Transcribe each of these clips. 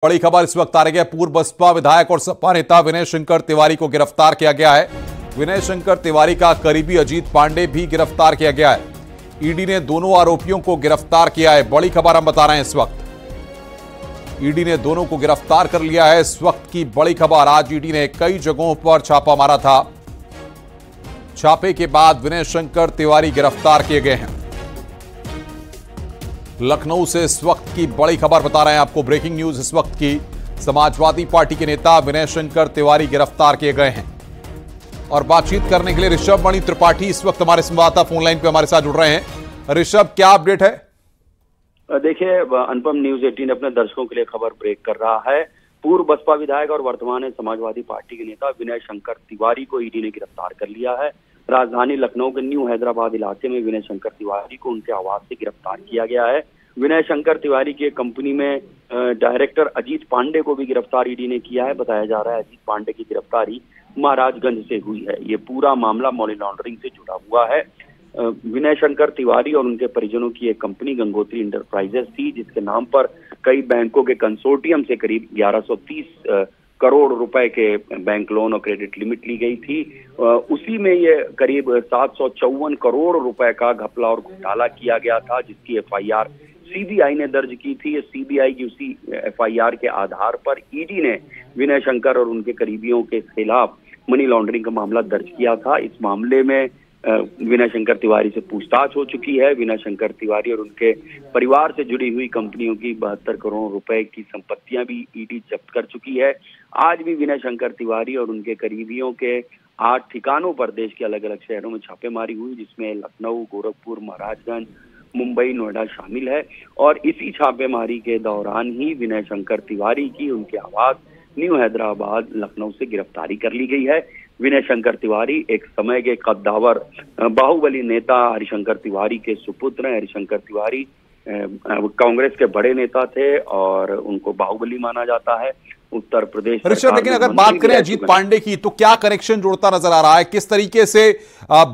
बड़ी खबर इस वक्त आ रही है। पूर्व बसपा विधायक और सपा नेता विनय शंकर तिवारी को गिरफ्तार किया गया है। विनय शंकर तिवारी का करीबी अजीत पांडे भी गिरफ्तार किया गया है। ईडी ने दोनों आरोपियों को गिरफ्तार किया है। बड़ी खबर हम बता रहे हैं इस वक्त। ईडी ने दोनों को गिरफ्तार कर लिया है। इस वक्त की बड़ी खबर, आज ईडी ने कई जगहों पर छापा मारा था। छापे के बाद विनय शंकर तिवारी गिरफ्तार किए गए हैं। लखनऊ से इस वक्त की बड़ी खबर बता रहे हैं आपको, ब्रेकिंग न्यूज इस वक्त की। समाजवादी पार्टी के नेता विनय शंकर तिवारी गिरफ्तार किए गए हैं। और बातचीत करने के लिए ऋषभ मणि त्रिपाठी इस वक्त हमारे संवाददाता फोन लाइन पे हमारे साथ जुड़ रहे हैं। ऋषभ, क्या अपडेट है? देखिए, अनुपम, न्यूज 18 अपने दर्शकों के लिए खबर ब्रेक कर रहा है। पूर्व बसपा विधायक और वर्तमान समाजवादी पार्टी के नेता विनय शंकर तिवारी को ईडी ने गिरफ्तार कर लिया है। राजधानी लखनऊ के न्यू हैदराबाद इलाके में विनय शंकर तिवारी को उनके आवास से गिरफ्तार किया गया है। विनय शंकर तिवारी की एक कंपनी में डायरेक्टर अजीत पांडे को भी गिरफ्तार ईडी ने किया है। बताया जा रहा है अजीत पांडे की गिरफ्तारी महाराजगंज से हुई है। ये पूरा मामला मनी लॉन्ड्रिंग से जुड़ा हुआ है। विनय शंकर तिवारी और उनके परिजनों की एक कंपनी गंगोत्री इंटरप्राइजेस थी, जिसके नाम पर कई बैंकों के कंसोर्टियम से करीब 1130 करोड़ रुपए के बैंक लोन और क्रेडिट लिमिट ली गई थी। उसी में ये करीब 754 करोड़ रुपए का घपला और घोटाला किया गया था, जिसकी एफआईआर सीबीआई ने दर्ज की थी। सीबीआई की उसी एफआईआर के आधार पर ईडी ने विनय शंकर और उनके करीबियों के खिलाफ मनी लॉन्ड्रिंग का मामला दर्ज किया था। इस मामले में विनय शंकर तिवारी से पूछताछ हो चुकी है। विनय शंकर तिवारी और उनके परिवार से जुड़ी हुई कंपनियों की 72 करोड़ रुपए की संपत्तियां भी ईडी जब्त कर चुकी है। आज भी विनय शंकर तिवारी और उनके करीबियों के 8 ठिकानों पर देश के अलग अलग शहरों में छापेमारी हुई, जिसमें लखनऊ, गोरखपुर, महाराजगंज, मुंबई, नोएडा शामिल है। और इसी छापेमारी के दौरान ही विनय शंकर तिवारी की उनके आवास न्यू हैदराबाद लखनऊ से गिरफ्तारी कर ली गई है। विनय शंकर तिवारी एक समय के कद्दावर बाहुबली नेता हरिशंकर तिवारी के सुपुत्र हैं। हरिशंकर तिवारी कांग्रेस के बड़े नेता थे और उनको बाहुबली माना जाता है। उत्तर प्रदेश ऋषभ, लेकिन अगर बात करें अजीत पांडे की, तो क्या कनेक्शन जोड़ता नजर आ रहा है? किस तरीके से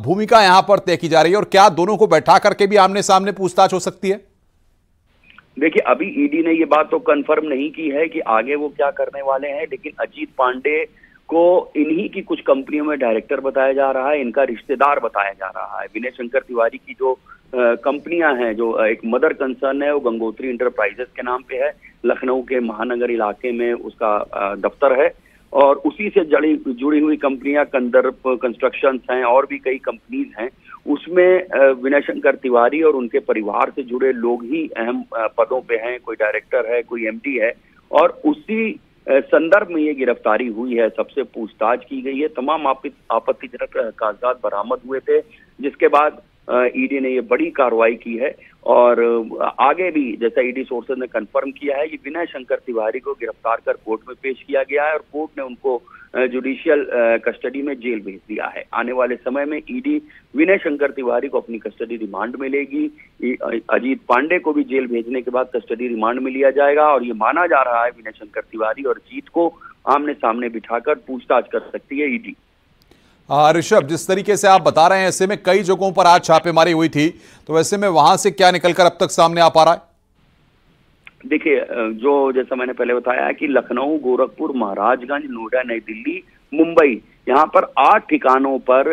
भूमिका यहां पर तय की जा रही है और क्या दोनों को बैठा करके भी आमने सामने पूछताछ हो सकती है? देखिए, अभी ईडी ने ये बात तो कंफर्म नहीं की है कि आगे वो क्या करने वाले हैं, लेकिन अजीत पांडे को इन्हीं की कुछ कंपनियों में डायरेक्टर बताया जा रहा है, इनका रिश्तेदार बताया जा रहा है। विनय शंकर तिवारी की जो कंपनियां हैं, जो एक मदर कंसर्न है, वो गंगोत्री इंटरप्राइजेस के नाम पे है। लखनऊ के महानगर इलाके में उसका दफ्तर है और उसी से जुड़ी हुई कंपनियां कंदर्प कंस्ट्रक्शंस हैं और भी कई कंपनीज हैं। उसमें विनय शंकर तिवारी और उनके परिवार से जुड़े लोग ही अहम पदों पे हैं। कोई डायरेक्टर है, कोई एमडी है और उसी संदर्भ में ये गिरफ्तारी हुई है। सबसे पूछताछ की गई है। तमाम आपत्तिजनक कागजात बरामद हुए थे, जिसके बाद ईडी ने ये बड़ी कार्रवाई की है। और आगे भी, जैसा ईडी सोर्सेज ने कंफर्म किया है, कि विनय शंकर तिवारी को गिरफ्तार कर कोर्ट में पेश किया गया है और कोर्ट ने उनको जुडिशियल कस्टडी में जेल भेज दिया है। आने वाले समय में ईडी विनय शंकर तिवारी को अपनी कस्टडी रिमांड में लेगी। अजीत पांडे को भी जेल भेजने के बाद कस्टडी रिमांड में लिया जाएगा और ये माना जा रहा है विनय शंकर तिवारी और अजीत को आमने सामने बिठाकर पूछताछ कर सकती है ईडी। ऋषभ, जिस तरीके से आप बता रहे हैं, ऐसे में कई जगहों पर आज छापेमारी हुई थी, तो वैसे में वहां से क्या निकलकर अब तक सामने आ पा रहा है? देखिए, जो जैसा मैंने पहले बताया कि लखनऊ, गोरखपुर, महाराजगंज, नोएडा, नई दिल्ली, मुंबई, यहाँ पर 8 ठिकानों पर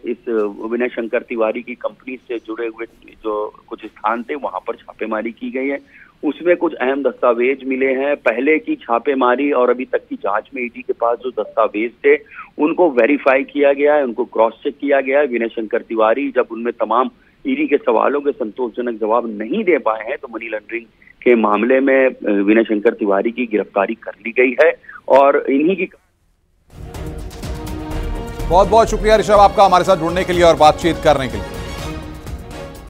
इस विनय शंकर तिवारी की कंपनी से जुड़े हुए जो कुछ स्थान थे, वहां पर छापेमारी की गई है। उसमें कुछ अहम दस्तावेज मिले हैं। पहले की छापेमारी और अभी तक की जांच में ईडी के पास जो दस्तावेज थे, उनको वेरीफाई किया गया है, उनको क्रॉस चेक किया गया है। विनय शंकर तिवारी जब उनमें तमाम ईडी के सवालों के संतोषजनक जवाब नहीं दे पाए हैं, तो मनी लॉन्ड्रिंग के मामले में विनय शंकर तिवारी की गिरफ्तारी कर ली गई है। और इन्हीं की बहुत बहुत शुक्रिया ऋषभ आपका हमारे साथ जुड़ने के लिए और बातचीत करने के लिए।